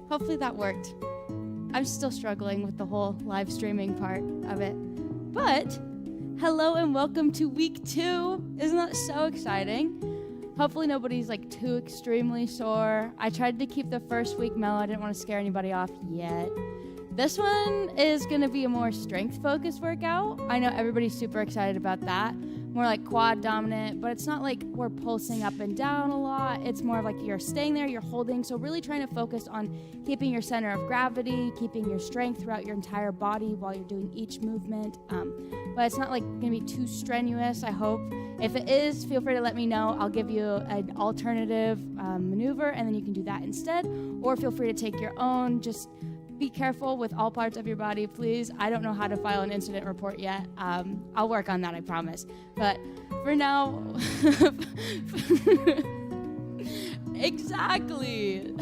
Hopefully that worked. I'm still struggling with the whole live streaming part of it. But hello and welcome to week 2. Isn't that so exciting? Hopefully nobody's like too extremely sore. I tried to keep the first week mellow. I didn't want to scare anybody off yet. This one is going to be a more strength-focused workout. I know everybody's super excited about that. More like quad dominant, but it's not like we're pulsing up and down a lot. It's more of like you're staying there, you're holding. So really trying to focus on keeping your center of gravity, keeping your strength throughout your entire body while you're doing each movement. But it's not like going to be too strenuous, I hope. If it is, feel free to let me know. I'll give you an alternative maneuver, and then you can do that instead. Or feel free to take your own. Just be careful with all parts of your body, please. I don't know how to file an incident report yet. I'll work on that, I promise. But for now, exactly.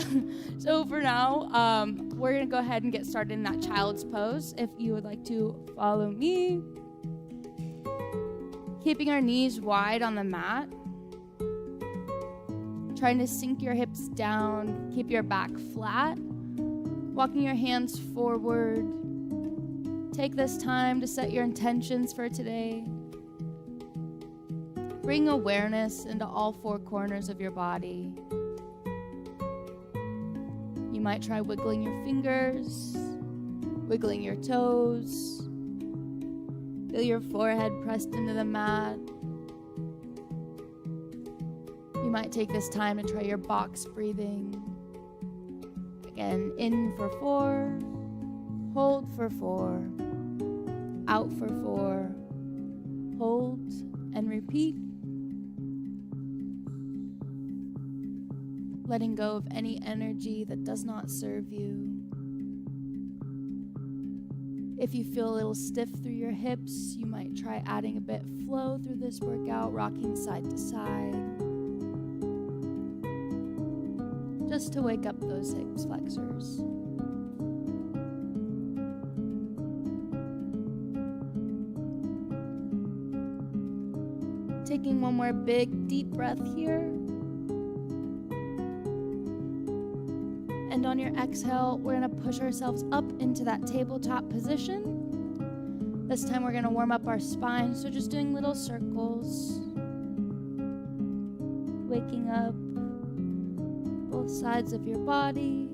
So for now, we're gonna go ahead and get started in that child's pose. If you would like to follow me. Keeping our knees wide on the mat. Trying to sink your hips down, keep your back flat. Walking your hands forward. Take this time to set your intentions for today. Bring awareness into all 4 corners of your body. You might try wiggling your fingers, wiggling your toes. Feel your forehead pressed into the mat. You might take this time to try your box breathing. Again, in for 4, hold for 4, out for 4, hold and repeat. Letting go of any energy that does not serve you. If you feel a little stiff through your hips, you might try adding a bit of flow through this workout, rocking side to side. Just to wake up those hips flexors. Taking one more big deep breath here. And on your exhale, we're gonna push ourselves up into that tabletop position. This time we're gonna warm up our spine, so just doing little circles. Waking up both sides of your body,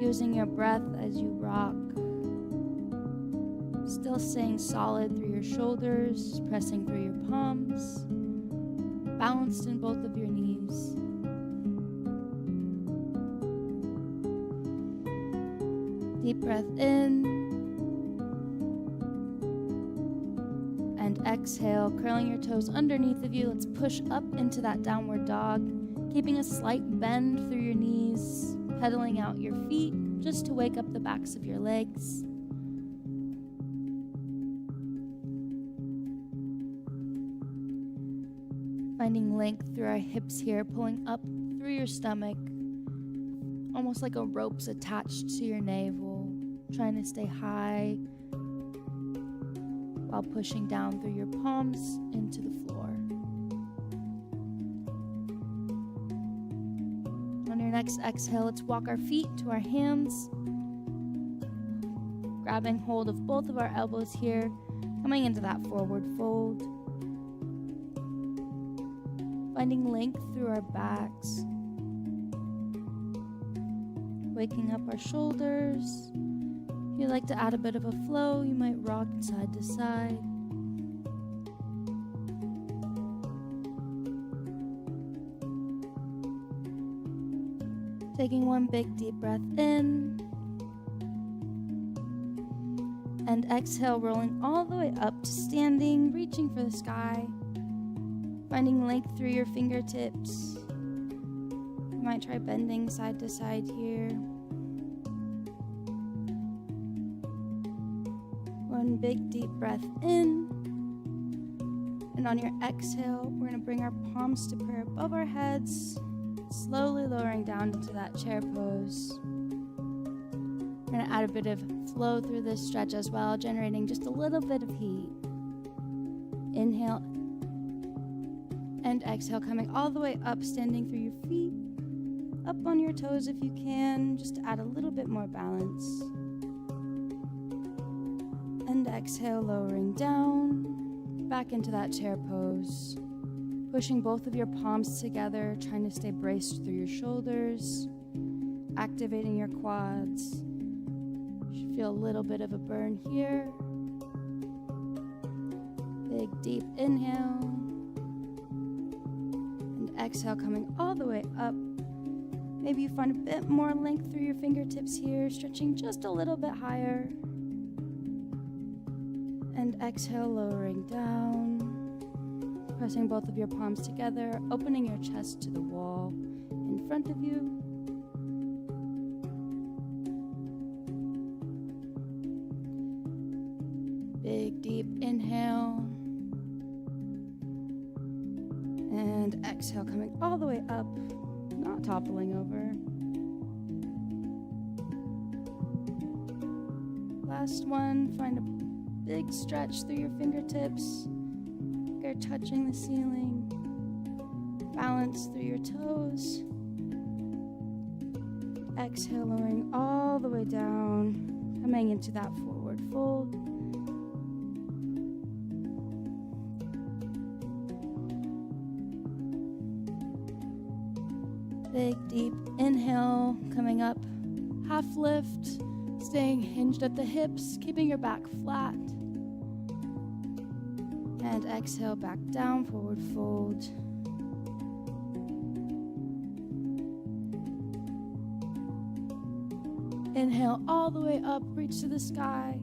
using your breath as you rock, still staying solid through your shoulders, pressing through your palms, balanced in both of your knees. Deep breath in and exhale, curling your toes underneath of you. Let's push up into that downward dog. Keeping a slight bend through your knees, pedaling out your feet just to wake up the backs of your legs. Finding length through our hips here, pulling up through your stomach, almost like a rope's attached to your navel, trying to stay high while pushing down through your palms into the floor. On your next exhale, let's walk our feet to our hands, grabbing hold of both of our elbows here, coming into that forward fold, finding length through our backs, waking up our shoulders. If you'd like to add a bit of a flow, you might rock side to side. Taking one big deep breath in. And exhale, rolling all the way up to standing, reaching for the sky. Finding length through your fingertips. You might try bending side to side here. One big deep breath in. And on your exhale, we're going to bring our palms to prayer above our heads. Slowly lowering down into that chair pose. We're going to add a bit of flow through this stretch as well, generating just a little bit of heat. Inhale and exhale, coming all the way up, standing through your feet, up on your toes if you can, just to add a little bit more balance. And exhale, lowering down, back into that chair pose. Pushing both of your palms together, trying to stay braced through your shoulders, activating your quads. You should feel a little bit of a burn here. Big, deep inhale. And exhale, coming all the way up. Maybe you find a bit more length through your fingertips here, stretching just a little bit higher. And exhale, lowering down. Pressing both of your palms together, opening your chest to the wall in front of you. Big, deep inhale. And exhale, coming all the way up, not toppling over. Last one, find a big stretch through your fingertips. You're touching the ceiling. Balance through your toes. Exhale, lowering all the way down, coming into that forward fold. Big, deep inhale, coming up, half lift, staying hinged at the hips, keeping your back flat. And exhale, back down, forward fold. Inhale all the way up, reach to the sky.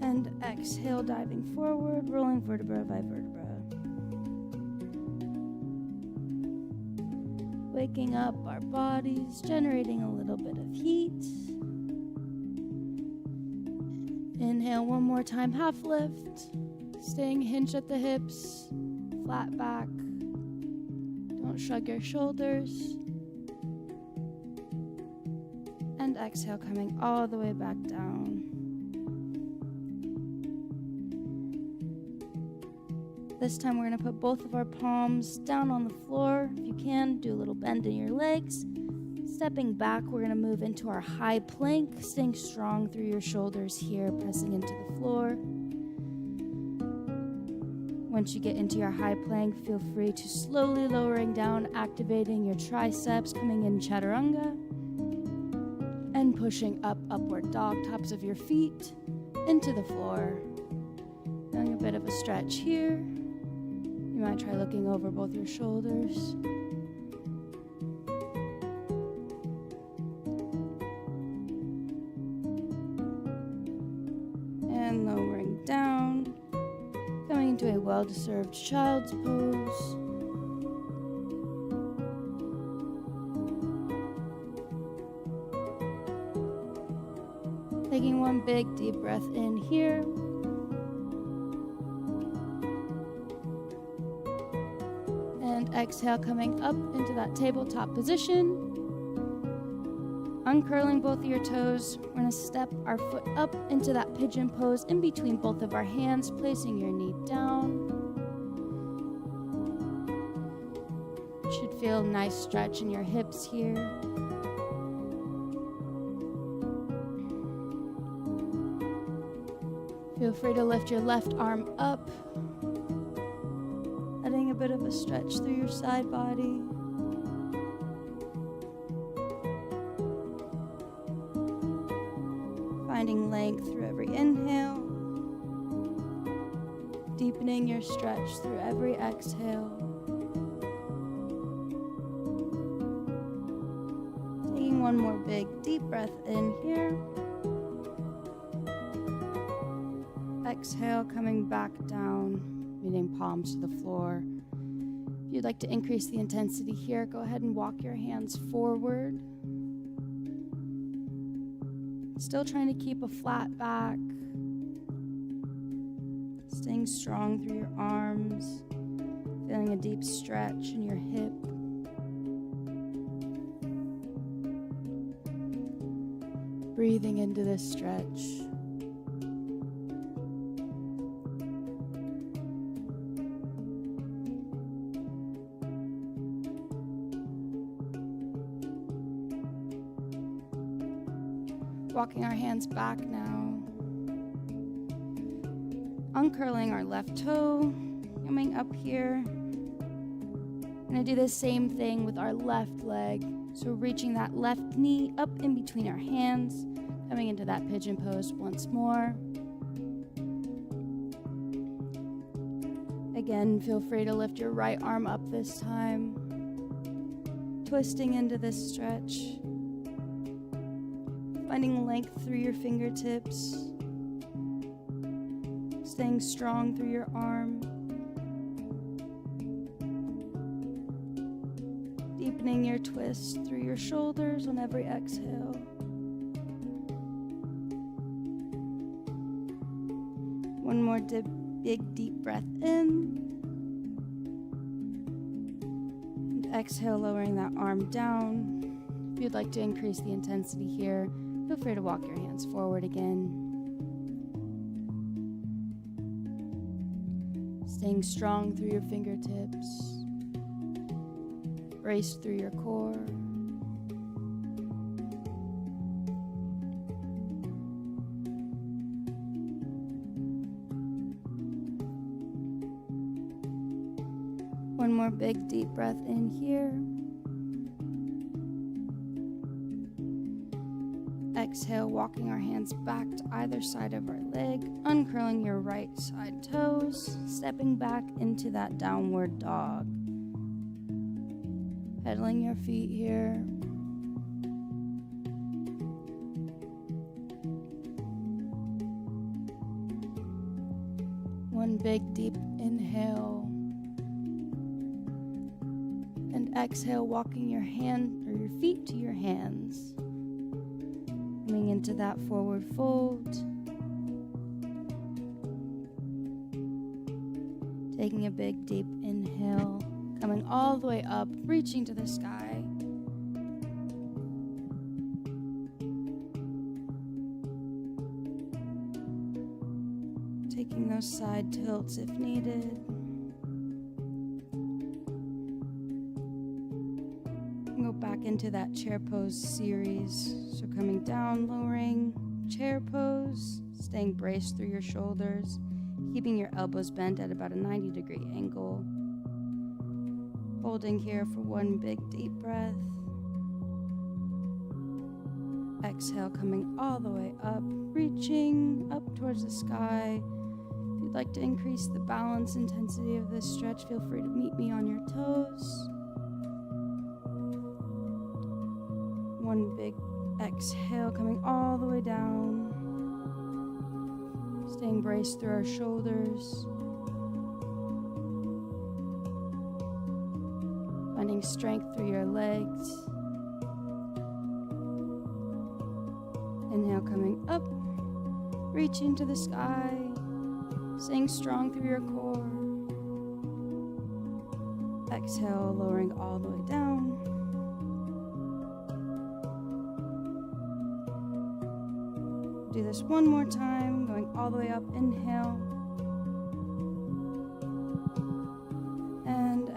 And exhale, diving forward, rolling vertebra by vertebra. Waking up our bodies, generating a little bit of heat. Inhale one more time, half lift, staying hinged at the hips, flat back. Don't shrug your shoulders. And exhale, coming all the way back down. This time we're going to put both of our palms down on the floor. If you can, do a little bend in your legs. Stepping back, we're going to move into our high plank, staying strong through your shoulders here, pressing into the floor. Once you get into your high plank, feel free to slowly lowering down, activating your triceps, coming in chaturanga, and pushing up, upward dog, tops of your feet into the floor. Feeling a bit of a stretch here. You might try looking over both your shoulders. And lowering down, coming into a well-deserved child's pose. Taking one big deep breath in here. And exhale, coming up into that tabletop position. Uncurling both of your toes, we're going to step our foot up into that pigeon pose in between both of our hands, placing your knee down. You should feel a nice stretch in your hips here. Feel free to lift your left arm up, adding a bit of a stretch through your side body. Finding length through every inhale, deepening your stretch through every exhale. Taking one more big deep breath in here. Exhale, coming back down, meeting palms to the floor. If you'd like to increase the intensity here, go ahead and walk your hands forward. Still trying to keep a flat back. Staying strong through your arms. Feeling a deep stretch in your hip. Breathing into this stretch. Walking our hands back now. Uncurling our left toe, coming up here. We're gonna do the same thing with our left leg. So reaching that left knee up in between our hands, coming into that pigeon pose once more. Again, feel free to lift your right arm up this time. Twisting into this stretch. Finding length through your fingertips. Staying strong through your arm. Deepening your twist through your shoulders on every exhale. One more big deep breath in. And exhale, lowering that arm down. If you'd like to increase the intensity here, feel free to walk your hands forward again. Staying strong through your fingertips. Brace through your core. One more big deep breath in here. Exhale, walking our hands back to either side of our leg, uncurling your right side toes, stepping back into that downward dog. Pedaling your feet here. One big deep inhale. And exhale, walking your hand or your feet to your hands. Coming into that forward fold. Taking a big deep inhale. Coming all the way up, reaching to the sky. Taking those side tilts if needed. And go back into that chair pose series. So coming down, lowering, chair pose, staying braced through your shoulders, keeping your elbows bent at about a 90-degree angle. Holding here for one big deep breath. Exhale, coming all the way up, reaching up towards the sky. If you'd like to increase the balance intensity of this stretch, feel free to meet me on your toes. One big exhale, coming all the way down. Staying braced through our shoulders. Finding strength through your legs. Inhale, coming up, reaching to the sky, staying strong through your core. Exhale, lowering all the way down. Do this one more time, going all the way up, inhale.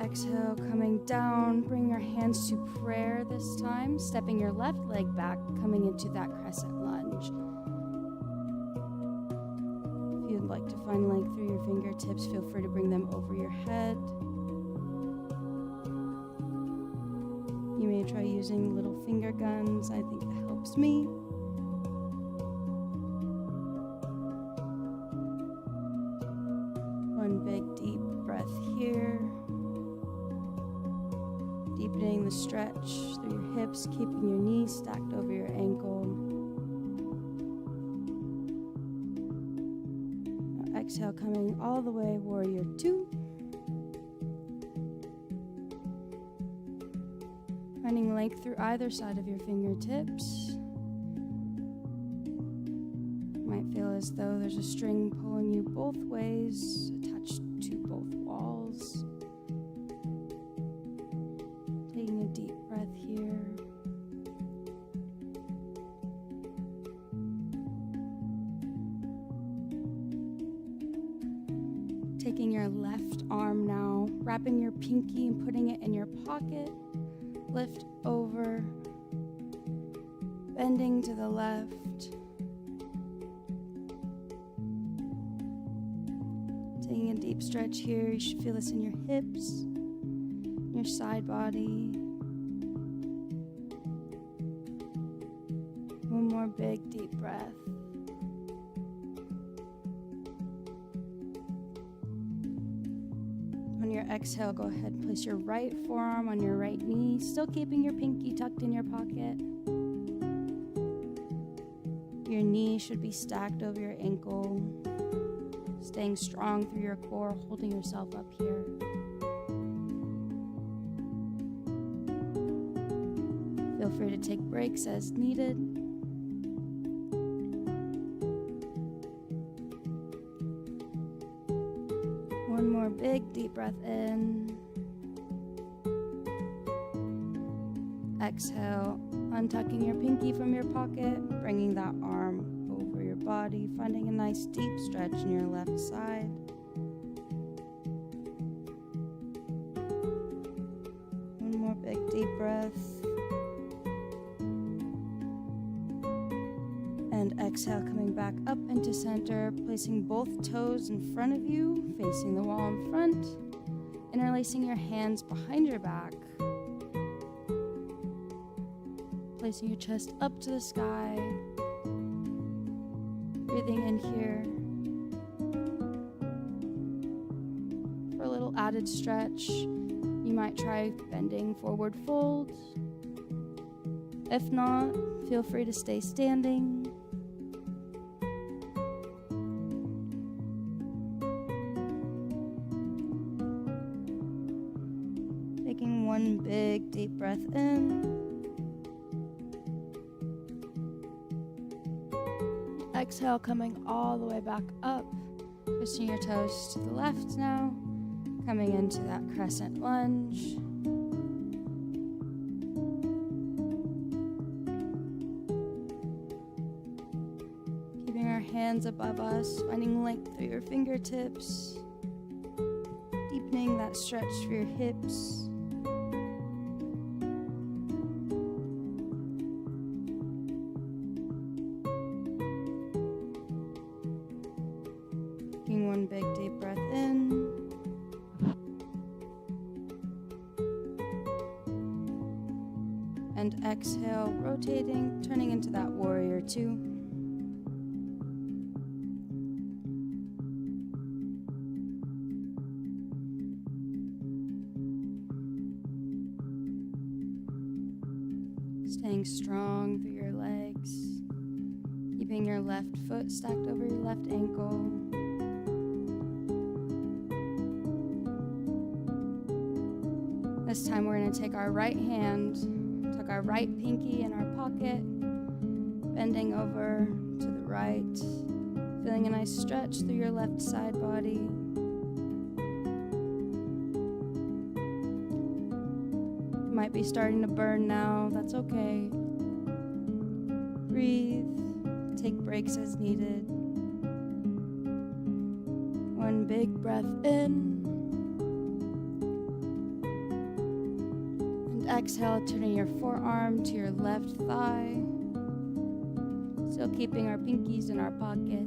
Exhale, coming down, bring your hands to prayer this time, stepping your left leg back, coming into that crescent lunge. If you'd like to find length through your fingertips, feel free to bring them over your head. You may try using little finger guns. I think it helps me. One big deep breath here. Deepening the stretch through your hips, keeping your knees stacked over your ankle. Now exhale, coming all the way, warrior two. Finding length through either side of your fingertips. You might feel as though there's a string pulling you both ways, attached to both walls. Taking a deep breath here. Taking your left arm now, wrapping your pinky and putting it in your pocket. Lift over. Bending to the left. Taking a deep stretch here. You should feel this in your hips, your side body. One more big deep breath. On your exhale, go ahead and place your right forearm on your right knee, still keeping your pinky tucked in your pocket. Your knee should be stacked over your ankle, staying strong through your core, holding yourself up here. Feel free to take breaks as needed. One more big deep breath in. Exhale, untucking your pinky from your pocket, bringing that arm over your body, finding a nice deep stretch in your left side. One more big deep breath. And exhale, coming back up into center, placing both toes in front of you, facing the wall in front, interlacing your hands behind your back, placing your chest up to the sky, breathing in here. For a little added stretch, you might try bending forward fold. If not, feel free to stay standing. Taking one big deep breath in. Exhale, coming all the way back up. Twisting your toes to the left now. Coming into that crescent lunge. Keeping our hands above us, finding length through your fingertips. Deepening that stretch for your hips. Taking one big deep breath in. And exhale, rotating, turning into that warrior two. Staying strong through your legs, keeping your left foot stacked over your left ankle. This time we're going to take our right hand, tuck our right pinky in our pocket, bending over to the right, feeling a nice stretch through your left side body. Might be starting to burn now, that's okay. Breathe, take breaks as needed. One big breath in. And exhale, turning your forearm to your left thigh. Still keeping our pinkies in our pocket.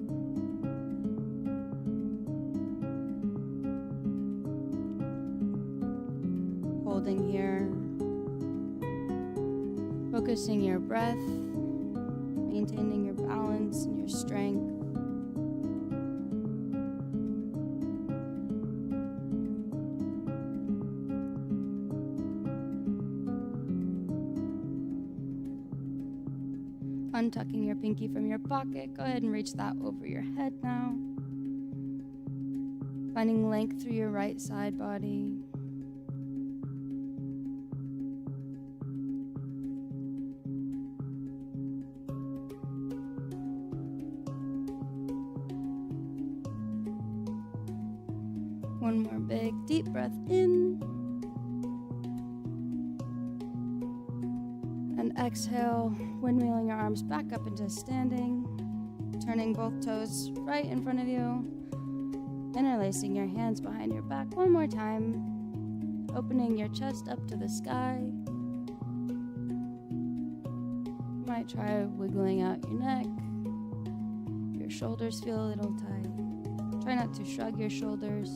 Holding here. Focusing your breath, maintaining your balance and your strength. Untucking your pinky from your pocket, go ahead and reach that over your head now. Finding length through your right side body. One more big deep breath in. And exhale, windmilling your arms back up into standing. Turning both toes right in front of you. Interlacing your hands behind your back one more time. Opening your chest up to the sky. Might might try wiggling out your neck. Your shoulders feel a little tight. Try not to shrug your shoulders.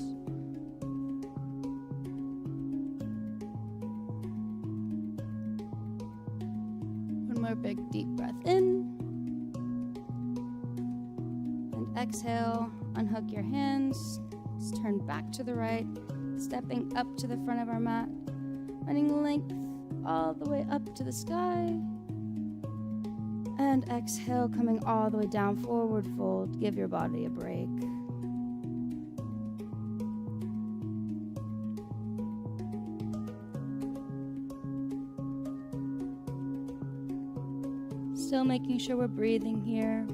One more big deep breath in. And exhale, unhook your hands. Let's turn back to the right, stepping up to the front of our mat, finding length all the way up to the sky. And exhale, coming all the way down, forward fold. Give your body a break. Still making sure we're breathing here.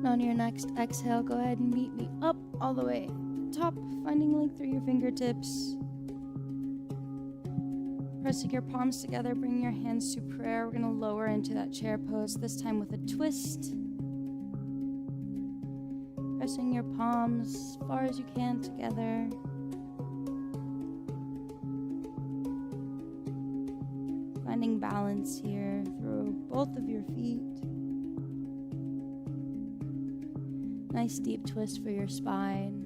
On your next exhale, go ahead and meet me up all the way top, finding length through your fingertips. Pressing your palms together, bring your hands to prayer. We're going to lower into that chair pose, this time with a twist. Pressing your palms as far as you can together. Finding balance here through both of your feet. Nice deep twist for your spine.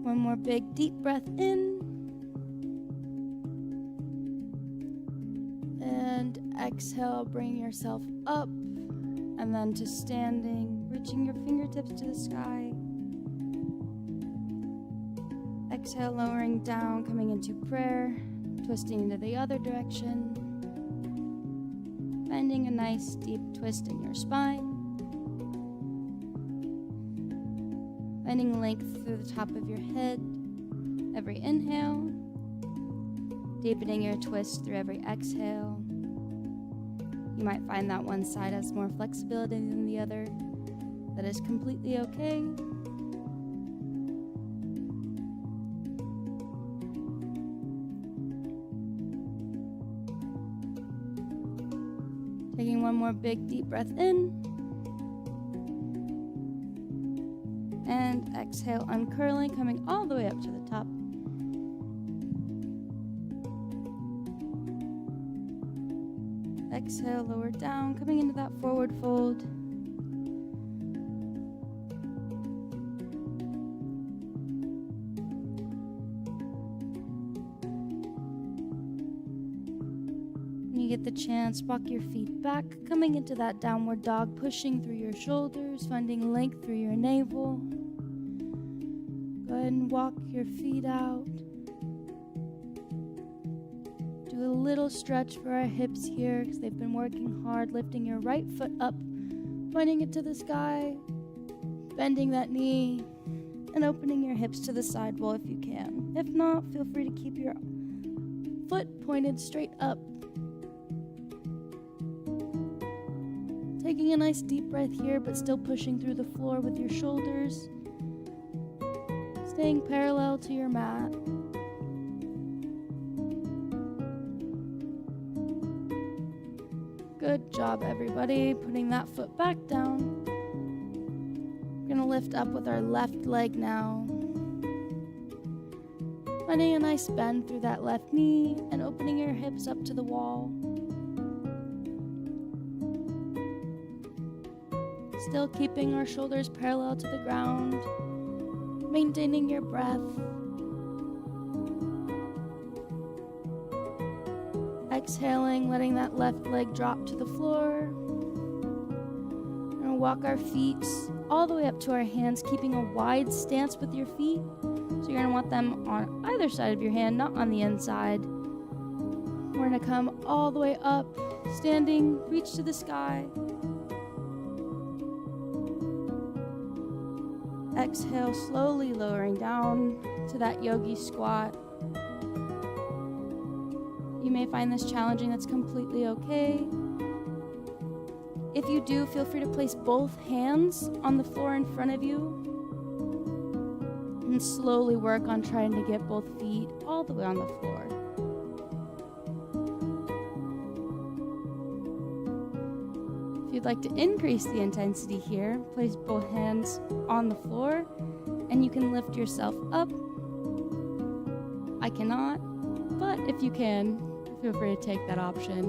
One more big deep breath in. And exhale, bring yourself up. And then to standing, reaching your fingertips to the sky. Exhale, lowering down, coming into prayer, twisting into the other direction. Finding a nice deep twist in your spine. Finding length through the top of your head. Every inhale. Deepening your twist through every exhale. You might find that one side has more flexibility than the other. That is completely okay. Taking one more big deep breath in. And exhale, uncurling, coming all the way up to the top. Exhale, lower down, coming into that forward fold. When you get the chance, walk your feet back, coming into that downward dog, pushing through your shoulders, finding length through your navel. Go ahead and walk your feet out. Do a little stretch for our hips here because they've been working hard, lifting your right foot up, pointing it to the sky, bending that knee, and opening your hips to the side wall if you can. If not, feel free to keep your foot pointed straight up. Taking a nice deep breath here, but still pushing through the floor with your shoulders. Staying parallel to your mat. Good job, everybody. Putting that foot back down. We're gonna lift up with our left leg now. Finding a nice bend through that left knee and opening your hips up to the wall. Still keeping our shoulders parallel to the ground. Maintaining your breath. Exhaling, letting that left leg drop to the floor. We're gonna walk our feet all the way up to our hands, keeping a wide stance with your feet. So you're gonna want them on either side of your hand, not on the inside. We're gonna come all the way up, standing, reach to the sky. Exhale, slowly lowering down to that yogi squat. You may find this challenging, that's completely okay. If you do, feel free to place both hands on the floor in front of you. And and slowly work on trying to get both feet all the way on the floor. If you'd like to increase the intensity here, place both hands on the floor and you can lift yourself up. I cannot, but if you can, feel free to take that option.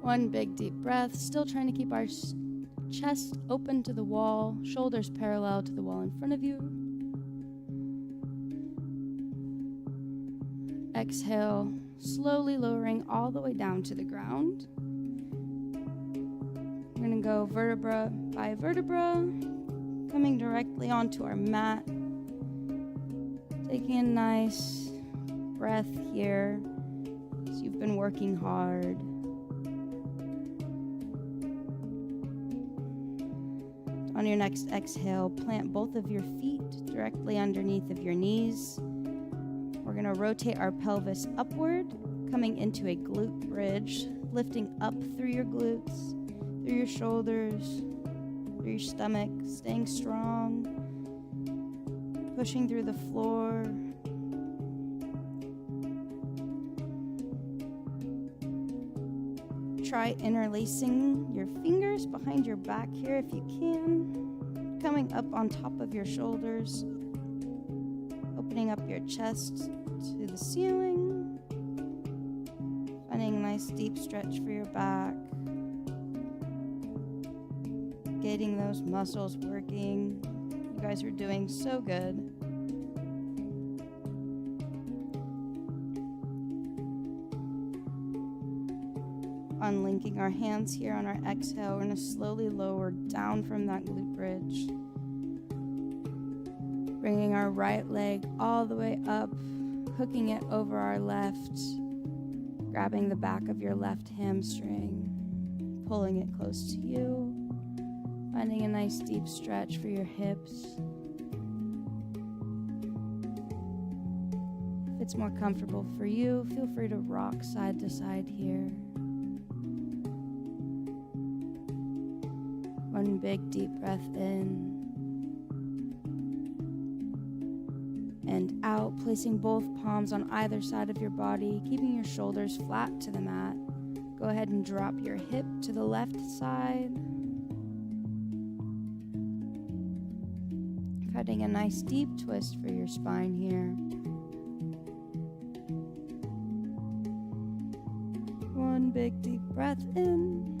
One big deep breath, still trying to keep our chest open to the wall, shoulders parallel to the wall in front of you. Exhale, slowly lowering all the way down to the ground. We're going to go vertebra by vertebra, coming directly onto our mat. Taking a nice breath here as you've been working hard. On your next exhale, plant both of your feet directly underneath of your knees. We're going to rotate our pelvis upward, coming into a glute bridge, lifting up through your glutes, through your shoulders, through your stomach, staying strong, pushing through the floor. Try interlacing your fingers behind your back here if you can, coming up on top of your shoulders, opening up your chest to the ceiling, finding a nice deep stretch for your back, getting those muscles working. You guys are doing so good. Unlinking our hands here on our exhale, we're going to slowly lower down from that glute bridge. Bringing our right leg all the way up, hooking it over our left, grabbing the back of your left hamstring, pulling it close to you, finding a nice deep stretch for your hips. If it's more comfortable for you, feel free to rock side to side here. One big deep breath in and out, placing both palms on either side of your body, keeping your shoulders flat to the mat. Go ahead and drop your hip to the left side. Finding a nice deep twist for your spine here. One big deep breath in.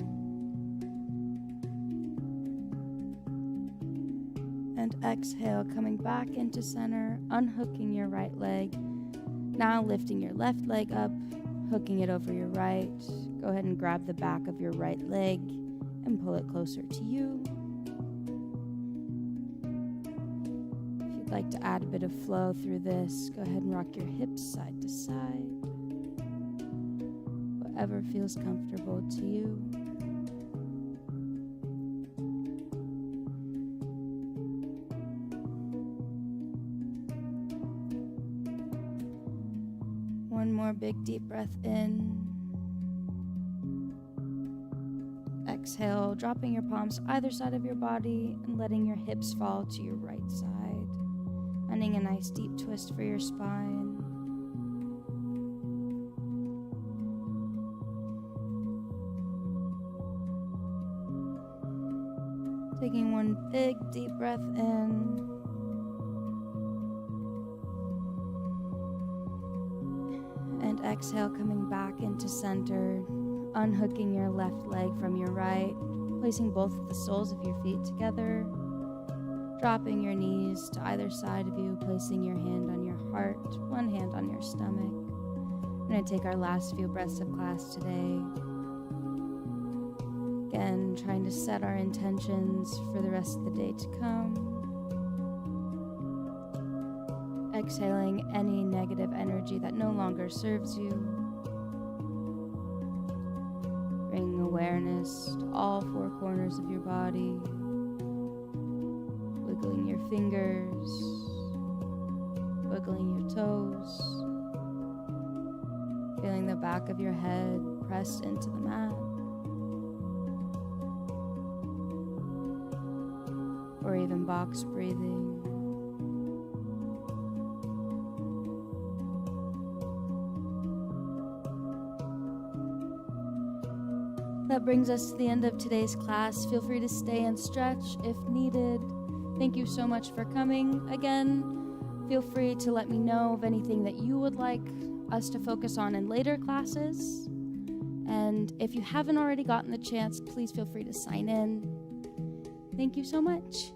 And exhale, coming back into center, unhooking your right leg. Now lifting your left leg up, hooking it over your right. Go ahead and grab the back of your right leg and pull it closer to you. If you'd like to add a bit of flow through this, go ahead and rock your hips side to side. Whatever feels comfortable to you. One more big deep breath in. Exhale, dropping your palms either side of your body and letting your hips fall to your right side. Finding a nice deep twist for your spine. Taking one big deep breath in. And exhale, coming back into center, unhooking your left leg from your right, placing both of the soles of your feet together, dropping your knees to either side of you, placing your hand on your heart, one hand on your stomach. We're going to take our last few breaths of class today. Again, trying to set our intentions for the rest of the day to come. Exhaling any negative energy that no longer serves you. Bringing awareness to all four corners of your body. Wiggling your fingers. Wiggling your toes. Feeling the back of your head pressed into the mat. even box breathing. That brings us to the end of today's class. Feel free to stay and stretch if needed. Thank you so much for coming. Again, feel free to let me know of anything that you would like us to focus on in later classes. And if you haven't already gotten the chance, please feel free to sign in. Thank you so much.